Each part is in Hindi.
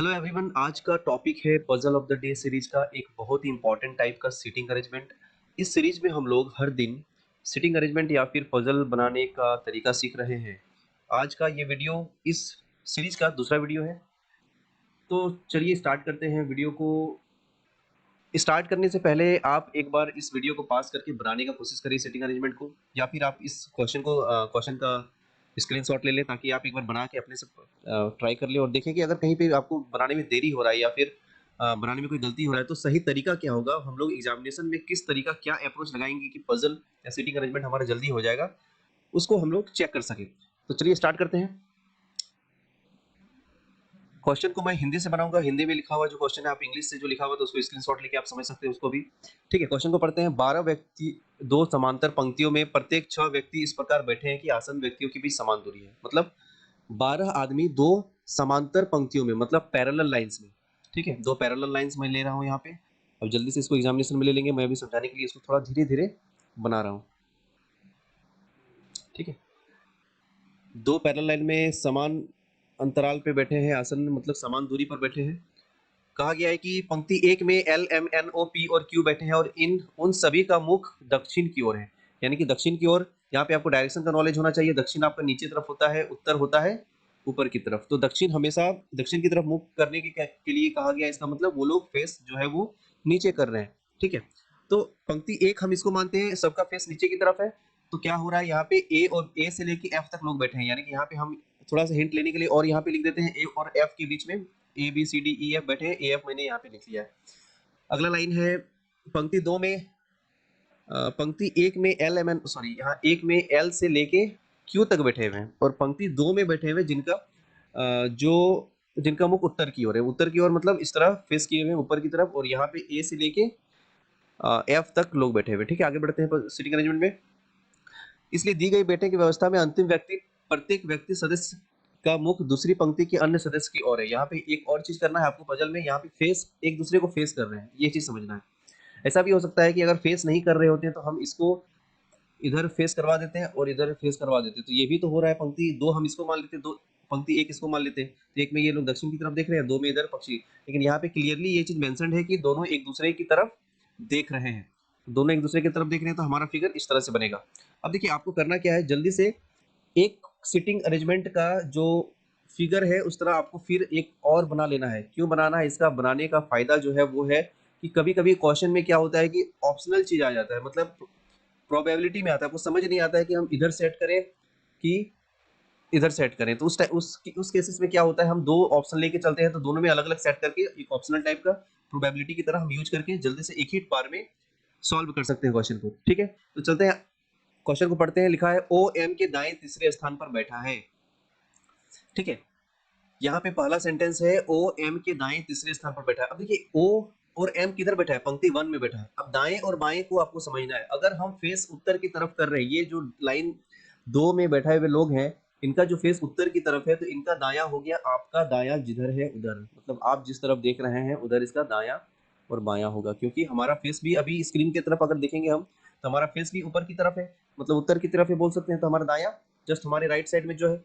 हेलो एवरीवन, आज का टॉपिक है puzzle of the day series का एक बहुत ही इंपॉर्टेंट टाइप का सीटिंग अरेंजमेंट। इस सीरीज में हम लोग हर दिन सीटिंग अरेंजमेंट या फिर पजल बनाने का तरीका सीख रहे हैं। आज का ये वीडियो इस सीरीज का दूसरा वीडियो है। तो चलिए स्टार्ट करते हैं वीडियो को। स्टार्ट करने से पहले आप एक बार इस वीडियो को पास करके बनाने का कोशिश करिए सेटिंग अरेंजमेंट को, या फिर आप इस क्वेश्चन का स्क्रीनशॉट ले लें ताकि आप एक बार बना के अपने से ट्राई कर लें और देखें कि अगर कहीं पे आपको बनाने में देरी हो रहा है या फिर बनाने में कोई गलती हो रहा है तो सही तरीका क्या होगा। हम लोग एग्जामिनेशन में किस तरीका क्या अप्रोच लगाएंगे कि पजल या सेटिंग अरेंजमेंट हमारा जल्दी हो जाएगा, उसको हम लोग चेक कर सकें। तो चलिए स्टार्ट करते हैं। क्वेश्चन को मैं हिंदी से बनाऊंगा, हिंदी में लिखा हुआ जो क्वेश्चन है आप इंग्लिश से जो लिखा हुआ तो उसको स्क्रीनशॉट लेके आप समझ सकते हैं उसको भी। ठीक है, क्वेश्चन को पढ़ते हैं। 12 व्यक्ति दो समांतर पंक्तियों में प्रत्येक 6 व्यक्ति इस प्रकार बैठे हैं कि आसन व्यक्तियों के बीच समान दूरी है। मतलब 12 आदमी दो समांतर पंक्तियों में, मतलब पैरेलल लाइंस में। ठीक है, दो पैरेलल लाइंस मैं ले रहा हूँ यहाँ पे। अब जल्दी से इसको एग्जामिनेशन में ले लेंगे, मैं अभी समझाने के लिए इसको थोड़ा धीरे धीरे बना रहा हूँ। ठीक है, दो पैरेलल लाइन में समान अंतराल पे बैठे हैं आसन, मतलब समान दूरी पर बैठे हैं। कहा गया है कि पंक्ति एक में L M N O P और क्यू बैठे हैं और इन उन सभी का मुख दक्षिण की ओर है, यानी कि दक्षिण की ओर। यहाँ पे आपको डायरेक्शन का नॉलेज होना चाहिए। दक्षिण आपका नीचे तरफ होता है, उत्तर होता है ऊपर की तरफ। तो दक्षिण हमेशा दक्षिण की तरफ मुख करने के लिए कहा गया है। इसका मतलब वो लोग फेस जो है वो नीचे कर रहे हैं। ठीक है, तो पंक्ति एक हम इसको मानते हैं सबका फेस नीचे की तरफ है। तो क्या हो रहा है, यहाँ पे ए और ए से लेके एफ तक लोग बैठे हैं, यानी कि यहाँ पे हम थोड़ा सा हिंट लेने के लिए और यहाँ पे लिख देते हैं ए और एफ के बीच में A B C D E F बैठे हैं। ए एफ मैंने यहाँ पे लिख लिया है। अगला लाइन है पंक्ति दो में, पंक्ति एक में एल एम एन सॉरी यहाँ एक में एल से लेके क्यू तक बैठे हुए हैं और पंक्ति दो में बैठे हुए जिनका जो जिनका मुख उत्तर की ओर है। उत्तर की ओर मतलब इस तरह फेस किए हुए ऊपर की तरफ, और यहाँ पे ए से लेके एफ तक लोग बैठे हुए। ठीक है, आगे बढ़ते हैं सीटिंग अरेंजमेंट में। इसलिए दी गई बैठक की व्यवस्था में अंतिम व्यक्ति प्रत्येक व्यक्ति सदस्य का मुख दूसरी पंक्ति के अन्य सदस्य की ओर है। यहाँ पे एक और चीज करना है आपको पजल में, यहाँ पे फेस एक दूसरे को फेस कर रहे हैं, ये चीज समझना है। ऐसा भी हो सकता है कि अगर फेस नहीं कर रहे होते हैं तो हम इसको इधर फेस करवा देते हैं और इधर फेस करवा देते हैं, तो ये भी तो हो रहा है। पंक्ति दो हम इसको मान लेते हैं, दो पंक्ति एक इसको मान लेते हैं, तो एक में ये लोग दक्षिण की तरफ देख रहे हैं, दो में इधर पक्षी। लेकिन यहाँ पे क्लियरली ये चीज मेंशन है कि दोनों एक दूसरे की तरफ देख रहे हैं। दोनों एक दूसरे की तरफ देख रहे हैं तो हमारा फिगर इस तरह से बनेगा। अब देखिए आपको करना क्या है, जल्दी से एक सिटिंग अरेंजमेंट का जो फिगर है उस तरह आपको फिर एक और बना लेना है। क्यों बनाना है, इसका बनाने का फायदा जो है वो है कि कभी कभी क्वेश्चन में क्या होता है कि ऑप्शनल चीज आ जाता है, मतलब प्रोबेबिलिटी में आता है, आपको समझ नहीं आता है कि हम इधर सेट करें कि इधर सेट करें। तो उस केसेस में क्या होता है, हम दो ऑप्शन लेके चलते हैं तो दोनों में अलग अलग सेट करके एक ऑप्शनल टाइप का प्रोबेबिलिटी की तरह हम यूज करके जल्दी से एक ही बार में सॉल्व कर सकते हैं क्वेश्चन को। ठीक है, तो चलते हैं क्वेश्चन को पढ़ते हैं। लिखा है ओ एम के दाएं तीसरे स्थान पर बैठा है। ठीक है, यहाँ पे पहला सेंटेंस है ओ एम के दाएं तीसरे स्थान पर बैठा है। अब देखिए ओ और एम किधर बैठा है, पंक्ति वन में बैठा है। अब दाएं और बाएं को आपको समझना है। अगर हम फेस उत्तर की तरफ कर रहे हैं, ये जो लाइन दो में बैठे हुए लोग हैं इनका जो फेस उत्तर की तरफ है, तो इनका दाया हो गया, आपका दाया जिधर है उधर, मतलब आप जिस तरफ देख रहे हैं उधर इसका दाया और बाया होगा। क्योंकि हमारा फेस भी अभी स्क्रीन की तरफ अगर देखेंगे हम तो हमारा फेस भी ऊपर की तरफ है, मतलब उत्तर की तरफ है बोल सकते हैं। तो हमारा दाया जस्ट हमारे राइट साइड में जो है,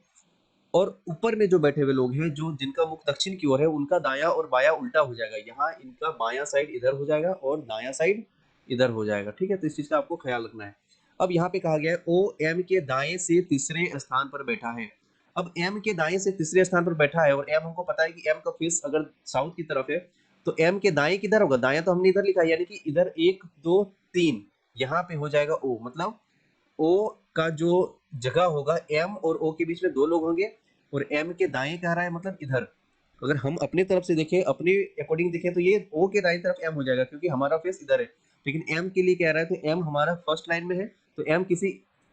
और ऊपर में जो बैठे हुए लोग हैं जो जिनका मुख दक्षिण की ओर है उनका दाया और बाया उल्टा हो जाएगा। यहाँ इनका बाया साइड इधर हो जाएगा और दाया साइड इधर हो जाएगा। ठीक है, तो इस चीज का आपको ख्याल रखना है। अब यहाँ पे कहा गया है ओ एम के दाएं से तीसरे स्थान पर बैठा है। अब एम के दाएं से तीसरे स्थान पर बैठा है और एम हमको पता है कि एम का फेस अगर साउथ की तरफ है तो एम के दाएं किधर होगा, दाया तो हमने इधर लिखा है, यानी कि इधर एक दो तीन, यहाँ पे हो जाएगा ओ। मतलब ओ का जो जगह होगा एम और ओ के बीच में दो लोग होंगे और एम के दाएं कह रहा है मतलब इधर। अगर हम अपने तरफ से देखें, अपने अकॉर्डिंग देखें तो ये ओ के दाएं तरफ एम हो जाएगा क्योंकि हमारा फेस इधर है। लेकिन एम के लिए कह रहा है तो एम हमारा फर्स्ट लाइन में है, तो एम किसी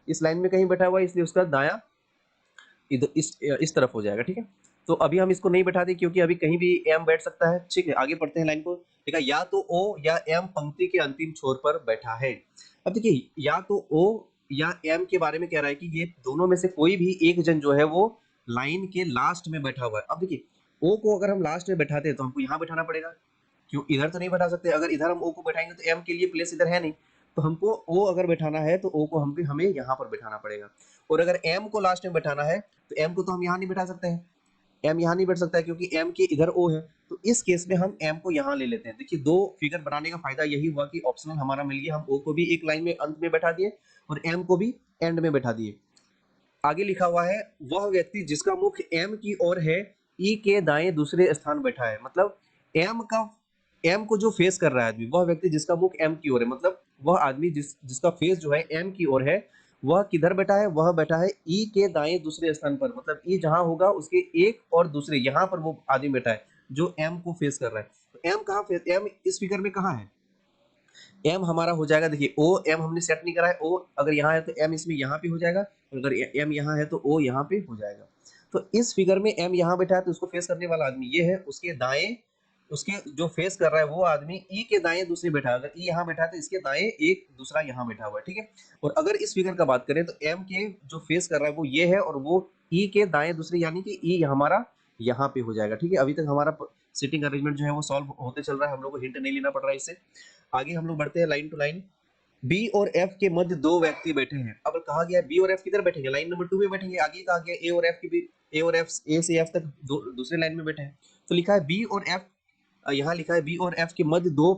इस लाइन में कहीं बैठा हुआ है, इसलिए उसका दाया इधर इस तरफ हो जाएगा। ठीक है, तो अभी हम इसको नहीं बैठाते क्योंकि अभी कहीं भी एम बैठ सकता है। ठीक है, आगे पढ़ते हैं लाइन को। देखा या तो ओ या एम पंक्ति के अंतिम छोर पर बैठा है। अब देखिए या तो ओ या एम के बारे में कह रहा है कि ये दोनों में से कोई भी एक जन जो है वो लाइन के लास्ट में बैठा हुआ है। अब देखिए ओ को अगर हम लास्ट में बैठाते हैं तो हमको यहाँ बैठाना पड़ेगा, क्यों इधर तो नहीं बैठा सकते। अगर इधर हम ओ को बैठाएंगे तो एम के लिए प्लेस इधर है नहीं, तो हमको ओ अगर बैठाना है तो ओ को हमें यहाँ पर बैठाना पड़ेगा। और अगर एम को लास्ट में बैठाना है तो एम को तो हम यहाँ नहीं बैठा सकते हैं, एम यहाँ नहीं बैठ सकता है क्योंकि एम के इधर ओ है, तो इस केस में हम एम को यहाँ ले लेते हैं। देखिए दो फिगर बनाने का फायदा यही हुआ कि ऑप्शनल हमारा मिल गया, हम ओ को भी एक लाइन में अंत में बैठा दिए और एम को भी एंड में बैठा दिए। आगे लिखा हुआ है वह व्यक्ति जिसका मुख एम की ओर है ई के दाएं दूसरे स्थान बैठा है, मतलब एम को जो फेस कर रहा है आदमी, वह व्यक्ति जिसका मुख एम की ओर है, मतलब वह आदमी जिसका फेस जो है एम की ओर है, वह किधर बैठा है, वह बैठा है ई के दाएं दूसरे स्थान पर, मतलब ई जहां होगा उसके एक और दूसरे यहाँ पर वो आदमी बैठा है जो एम को फेस कर रहा है। तो एम कहाँ फेस, एम इस फिगर में कहाँ है, एम हमारा हो जाएगा, देखिए ओ एम हमने सेट नहीं करा है, ओ अगर यहाँ है तो एम इसमें यहाँ पे हो जाएगा, अगर एम यहाँ है तो ओ यहाँ पे हो जाएगा। तो इस फिगर में एम यहाँ बैठा है तो उसको फेस करने वाला आदमी ये है, उसके दाएं, उसके जो फेस कर रहा है वो आदमी ई के दाएं दूसरे बैठा है, अगर ई यहाँ बैठा है तो इसके दाएं एक दूसरा यहाँ बैठा हुआ है, ठीक है। और अगर इस फिगर का बात करें तो एम के जो फेस कर रहा है वो ये है और वो ई के दाएं दूसरे, यानी कि ई हमारा यहाँ पे हो जाएगा, ठीक है। अभी तक हमारा सिटिंग अरेंजमेंट जो है वो सॉल्व होते चल रहा है, हम लोग को हिंट नहीं लेना पड़ रहा है इससे। आगे हम लोग बढ़ते हैं लाइन टू लाइन। बी और एफ के मध्य दो व्यक्ति बैठे हैं, अब कहा गया बी और एफ किधर बैठेंगे, लाइन नंबर 2 में बैठेंगे। आगे कहा गया ए और एफ के भी, ए और एफ, ए से एफ तक दूसरे लाइन में बैठे हैं, तो लिखा है बी और एफ, यहाँ लिखा है बी और एफ के मध्य दो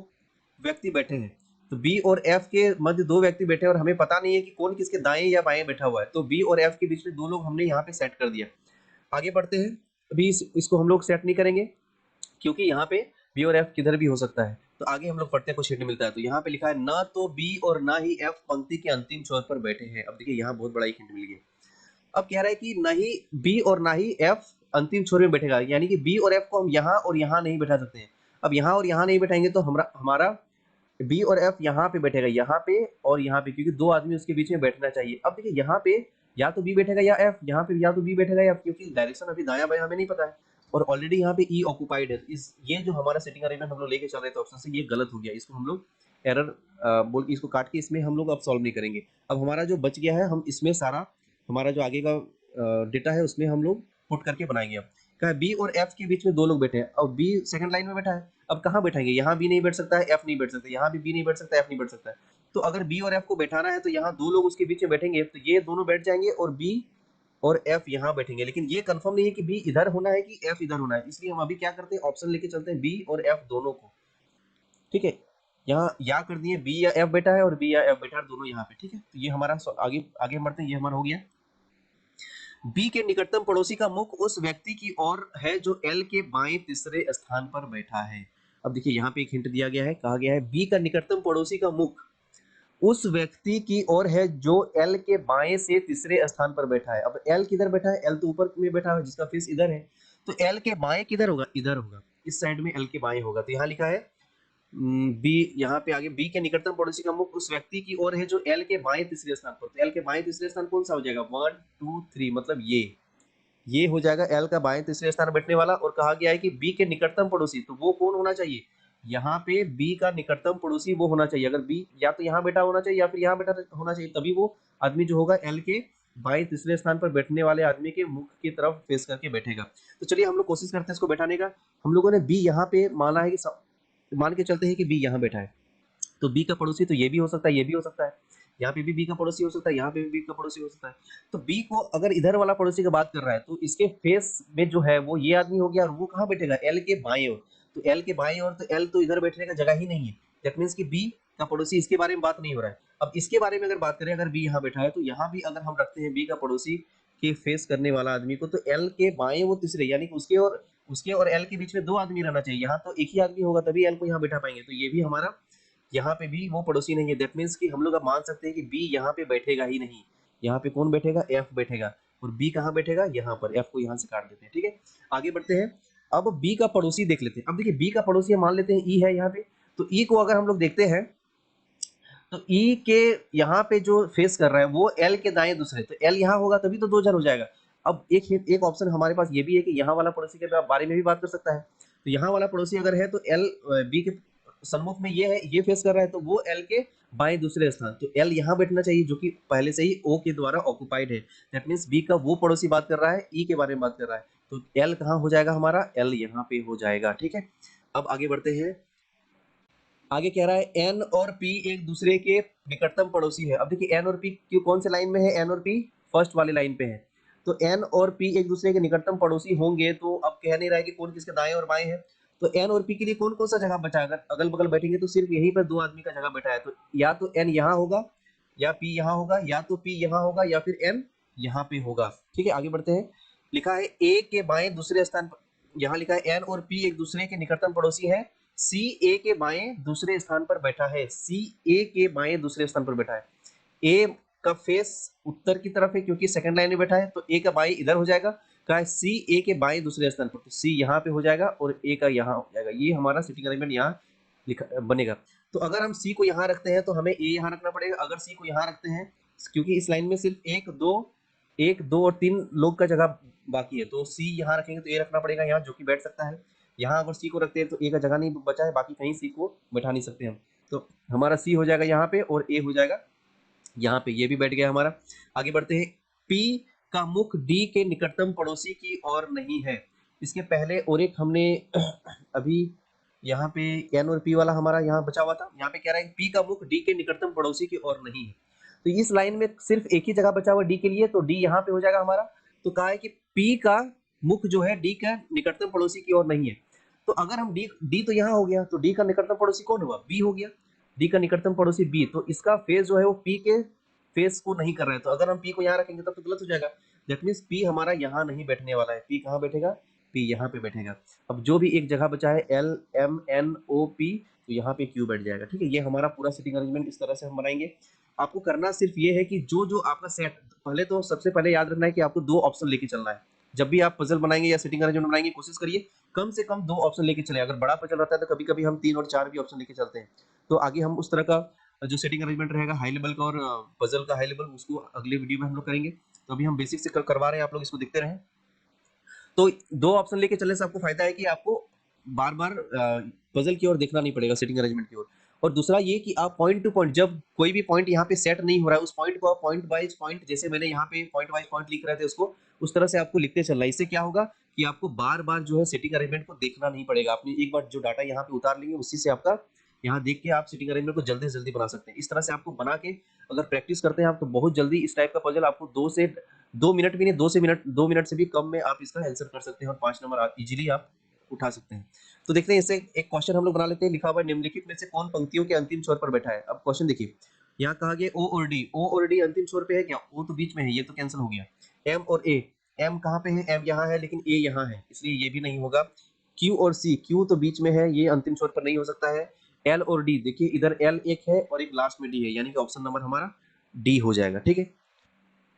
व्यक्ति बैठे हैं। तो बी और एफ के मध्य दो व्यक्ति बैठे हैं और हमें पता नहीं है कि कौन किसके दाएं या बाएं बैठा हुआ है, तो बी और एफ के बीच में दो लोग हमने यहाँ पे सेट कर दिया। आगे बढ़ते हैं, अभी इसको हम लोग सेट नहीं करेंगे क्योंकि यहाँ पे बी और एफ किधर भी हो सकता है। तो आगे हम लोग पढ़ते हैं, कुछ हिंट मिलता है। तो यहाँ पे लिखा है ना तो बी और ना ही एफ पंक्ति के अंतिम छोर पर बैठे हैं। अब देखिए यहाँ बहुत बड़ा एक हिंट मिल गया। अब कह रहा है कि ना ही बी और ना ही एफ अंतिम छोर में बैठेगा, यानी कि बी और एफ को हम यहाँ और यहाँ नहीं बैठा सकते हैं। अब यहाँ और यहाँ नहीं बैठाएंगे तो हमारा बी और एफ यहाँ पे बैठेगा, यहाँ पे और यहाँ पे, क्योंकि दो आदमी उसके बीच में बैठना चाहिए। अब देखिए यहाँ पे या तो बी बैठेगा या एफ, यहाँ पे या तो बी बैठेगा या एफ, क्योंकि डायरेक्शन अभी दाया बाया हमें नहीं पता है और ऑलरेडी यहाँ पे ई ऑक्युपाइड है। इस ये जो हमारा सेटिंग अरेंजमेंट हम लोग लेके चल रहे थे ऑप्शन से, ये गलत हो गया, इसको हम लोग एरर बोल के इसको काट के इसमें हम लोग अब सॉल्व नहीं करेंगे। अब हमारा जो बच गया है हम इसमें सारा हमारा जो आगे का डेटा है उसमें हम लोग पुट करके बनाएंगे। अब कहा बी और एफ के बीच में दो लोग बैठे हैं, अब बी सेकंड लाइन में बैठा है, अब कहाँ बैठाएंगे, यहाँ बी नहीं बैठ सकता है, एफ नहीं बैठ सकता, यहाँ भी बी नहीं बैठ सकता, एफ नहीं बैठ सकता है। तो अगर बी और एफ को बैठाना है तो यहाँ दो लोग उसके बीच में बैठेंगे, तो ये दोनों बैठ जाएंगे और बी और एफ यहाँ बैठेंगे, लेकिन ये कंफर्म नहीं है कि बी इधर होना है कि एफ इधर होना है, इसलिए हम अभी क्या करते हैं, ऑप्शन लेके चलते हैं बी और एफ दोनों को, ठीक है। यहाँ या कर दिए बी या एफ बैठा है और बी या एफ बैठा है दोनों यहाँ पे, ठीक है। तो ये हमारा आगे आगे बढ़ते हैं, ये हमारा हो गया। बी के निकटतम पड़ोसी का मुख उस व्यक्ति की ओर है जो एल के बाएं तीसरे स्थान पर बैठा है। अब देखिए यहाँ पे एक हिंट दिया गया है, कहा गया है बी का निकटतम पड़ोसी का मुख उस व्यक्ति की ओर है जो एल के बाएं से तीसरे स्थान पर बैठा है। अब एल किधर बैठा है, एल तो ऊपर में बैठा है जिसका फेस इधर है, तो एल के बाएं किधर होगा, इधर होगा, इस साइड में एल के बाएं होगा। तो यहाँ लिखा है बी, यहाँ पे आगे बी के निकटतम पड़ोसी का मुख उस व्यक्ति की ओर है जो एल के बाएं तीसरे स्थान पर, तो एल के बाएं तीसरे स्थान कौन सा हो जाएगा, 1 2 3, मतलब ये हो जाएगा एल का बाएं तीसरे स्थान बैठने वाला। और कहा गया है कि बी के निकटतम पड़ोसी, तो वो कौन होना चाहिए, यहाँ पे बी का निकटतम पड़ोसी वो होना चाहिए, अगर बी या तो यहाँ बैठा होना चाहिए या फिर यहाँ बैठा होना चाहिए, तभी वो आदमी जो होगा एल के बाएं तीसरे स्थान पर बैठने वाले आदमी के मुख की तरफ फेस करके बैठेगा। तो चलिए हम लोग कोशिश करते हैं इसको बैठाने का। हम लोगों ने बी यहाँ पे माना है कि मान के चलते हैं कि बी यहाँ बैठा है, तो बी का पड़ोसी तो ये भी हो सकता है, ये भी हो सकता है, यहाँ पे भी बी का पड़ोसी हो सकता है, यहाँ पे भी बी का पड़ोसी हो सकता है। तो बी को अगर इधर वाला पड़ोसी की बात कर रहा है तो इसके फेस में जो है वो ये आदमी हो गया और वो कहाँ बैठेगा, एल के बाएं ओर। तो एल के बाएं ओर, तो एल तो इधर बैठने का जगह ही नहीं है, दैट मीन्स कि बी का पड़ोसी, इसके बारे में बात नहीं हो रहा है। अब इसके बारे में अगर बात करें, अगर बी यहाँ बैठा है तो यहाँ भी अगर हम रखते हैं बी का पड़ोसी के फेस करने वाला आदमी को, तो एल के बाएं वो तीसरे, यानी कि उसके और एल के बीच में दो आदमी रहना चाहिए, यहाँ तो एक ही आदमी होगा तभी एल को यहाँ बैठा पाएंगे, तो ये भी हमारा यहाँ पे भी वो पड़ोसी नहीं है। दैट मीन्स कि हम लोग अब मान सकते हैं कि बी यहाँ पे बैठेगा ही नहीं, यहाँ पे कौन बैठेगा, एफ बैठेगा, और बी कहाँ बैठेगा, यहाँ पर, एफ को यहाँ से काट देते हैं, ठीक है। आगे बढ़ते हैं, अब बी का पड़ोसी देख लेते हैं। अब देखिए बी का पड़ोसी हम मान लेते हैं ई है यहाँ पे, तो ई को अगर हम लोग देखते हैं तो ई के यहाँ पे जो फेस कर रहा है वो एल के दाएं दूसरे, तो एल यहाँ होगा तभी तो 2 जन हो जाएगा। अब एक ऑप्शन हमारे पास ये भी है कि यहाँ वाला पड़ोसी के बारे में भी बात कर सकता है, तो यहाँ वाला पड़ोसी अगर है तो एल बी के सन्मुख में ये है, ये फेस कर रहा है, तो वो एल के बाएं दूसरे स्थान, तो एल यहाँ बैठना चाहिए जो कि पहले से ही ओ के द्वारा ऑक्युपाइड है। दैट मीन्स बी का वो पड़ोसी बात कर रहा है, ई के बारे में बात कर रहा है, तो एल कहाँ हो जाएगा हमारा, एल यहाँ पे हो जाएगा, ठीक है। अब आगे बढ़ते हैं, आगे कह रहा है एन और पी एक दूसरे के निकटतम पड़ोसी है। अब देखिए एन और पी क्यों कौन से लाइन में है, एन और पी फर्स्ट वाली लाइन पे है, तो एन और पी एक दूसरे के निकटतम पड़ोसी होंगे, तो अब कह नहीं रहा है कि कौन किसके दाएं और बाएं है। तो एन और पी के लिए कौन कौन सा जगह बचा, अगर अगल बगल बैठेंगे तो सिर्फ यहीं पर दो आदमी का जगह बचा है, तो या तो एन यहाँ होगा या पी यहाँ होगा, या तो पी यहाँ होगा या फिर एन यहाँ पे होगा। ठीक है, आगे बढ़ते हैं। लिखा है ए के बाएं दूसरे स्थान पर, यहाँ लिखा है एन और पी एक दूसरे के निकटतम पड़ोसी है, सी ए के बाएं दूसरे स्थान पर बैठा है, सी ए के बाएं दूसरे स्थान पर बैठा है। ए का फेस उत्तर की तरफ है क्योंकि सेकंड लाइन में बैठा है, तो ए का बाएं इधर हो जाएगा, कहा है सी ए के बाएं दूसरे स्थान पर, तो सी यहाँ पे हो जाएगा और ए का यहाँ हो जाएगा। ये हमारा सिटिंग अरेंजमेंट यहाँ लिखा बनेगा। तो अगर हम सी को यहाँ रखते हैं तो हमें ए यहाँ रखना पड़ेगा, अगर सी को यहाँ रखते हैं क्योंकि इस लाइन में सिर्फ एक दो और तीन लोग का जगह बाकी है, तो सी यहाँ रखेंगे तो ए रखना पड़ेगा यहाँ, जो कि बैठ सकता है। यहाँ अगर सी को रखते हैं तो ए का जगह नहीं बचा है, बाकी कहीं सी को बैठा नहीं सकते हम, तो हमारा सी हो जाएगा यहाँ पे और ए हो जाएगा यहाँ पे, ये भी बैठ गया हमारा। आगे बढ़ते हैं। पी का मुख डी के निकटतम पड़ोसी की ओर नहीं है। इसके पहले और एक हमने अभी यहाँ पे एन और पी वाला हमारा यहाँ बचा हुआ था, यहाँ पे कह रहा है पी का मुख डी के निकटतम पड़ोसी की ओर नहीं है। तो इस लाइन में सिर्फ एक ही जगह बचा हुआ डी के लिए, तो डी यहाँ पे हो जाएगा हमारा। तो कहा है कि पी का मुख जो है डी का निकटतम पड़ोसी की ओर नहीं है। तो अगर हम डी तो यहाँ हो गया, तो डी का निकटतम पड़ोसी कौन हुआ, बी हो गया। डी का निकटतम पड़ोसी बी, तो इसका फेस जो है वो पी के फेस को नहीं कर रहा है, तो अगर हम पी को यहाँ रखेंगे तब तो गलत हो जाएगा। दैट मीन्स पी हमारा यहाँ नहीं बैठने वाला है, पी कहाँ बैठेगा, पी यहाँ पे बैठेगा। अब जो भी एक जगह बचा है L M N O P, तो यहाँ पे क्यू बैठ जाएगा। ठीक है, ये हमारा पूरा सिटिंग अरेंजमेंट इस तरह से हम बनाएंगे। आपको करना सिर्फ ये है कि जो जो आपका सेट, पहले तो सबसे पहले याद रखना है कि आपको दो ऑप्शन लेके चलना है। जब भी आप पजल बनाएंगे या सिटिंग अरेंजमेंट बनाएंगे, कोशिश करिए कम से कम दो ऑप्शन लेके चले। अगर बड़ा पजल रहता है तो कभी कभी हम 3 और 4 भी ऑप्शन लेके चलते हैं। तो आगे हम उस तरह का जो सेटिंग अरेंजमेंट रहेगा हाई लेवल का और पजल का हाई लेवल, उसको अगले वीडियो में हम लोग करेंगे। तो अभी हम बेसिक से करवा रहे हैं, आप लोग इसको देखते रहें। तो दो ऑप्शन लेके चलने से आपको फायदा है कि आपको बार बार पजल की ओर देखना नहीं पड़ेगा, सेटिंग अरेंजमेंट की ओर। और दूसरा ये कि आप पॉइंट टू पॉइंट, जब कोई भी पॉइंट यहाँ पे सेट नहीं हो रहा है, उस पॉइंट को आप पॉइंट वाइज पॉइंट, जैसे मैंने यहाँ पे पॉइंट वाइज पॉइंट लिख रहे थे उसको, उस तरह से आपको लिखते चलना है। इससे क्या होगा कि आपको बार बार जो है सेटिंग अरेंजमेंट को देखना नहीं पड़ेगा। आपने एक बार जो डाटा यहाँ पे उतार लेंगे, उसी से आपका यहाँ देख के आप सेटिंग अरेंजमेंट को जल्दी से जल्दी बना सकते हैं। इस तरह से आपको बना के अगर प्रैक्टिस करते हैं आप, तो बहुत जल्दी इस टाइप का पजल आपको 2 मिनट भी नहीं, 2 मिनट से भी कम में आप इसका आंसर कर सकते हैं और 5 नंबर आप इजीली आप उठा सकते हैं। तो देखते हैं, इससे एक क्वेश्चन हम लोग बना लेते हैं। लिखा हुआ है निम्नलिखित में से कौन पंक्तियों के अंतिम छोर पर बैठा है। अब क्वेश्चन देखिए, यहाँ कहा गया ओ और डी, ओ और डी अंतिम छोर पे है क्या, ओ तो बीच में है, ये तो कैंसिल हो गया। एम और ए, एम कहाँ पे है, एम यहाँ है लेकिन ए यहाँ है, इसलिए ये भी नहीं होगा। क्यू और सी, क्यू तो बीच में है, ये अंतिम छोर पर नहीं हो सकता है। एल और डी, देखिए इधर एल एक है और एक लास्ट में डी है, यानी कि ऑप्शन नंबर हमारा डी हो जाएगा। ठीक है,